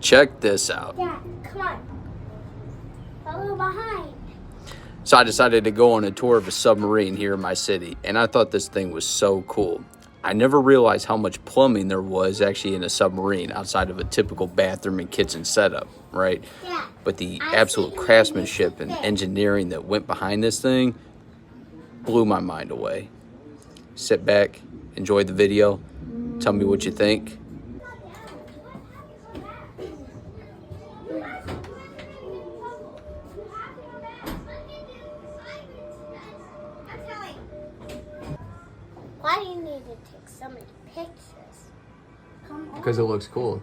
Check this out. Dad, come on. Follow behind. So I decided to go on a tour of a submarine here in my city, and I thought this thing was so cool. I never realized how much plumbing there was actually in a submarine outside of a typical bathroom and kitchen setup, right? Dad, But the absolute craftsmanship and engineering that went behind this thing blew my mind away. Sit back, enjoy the video, tell me what you think. Why do you need to take so many pictures? Come on. Because it looks cool.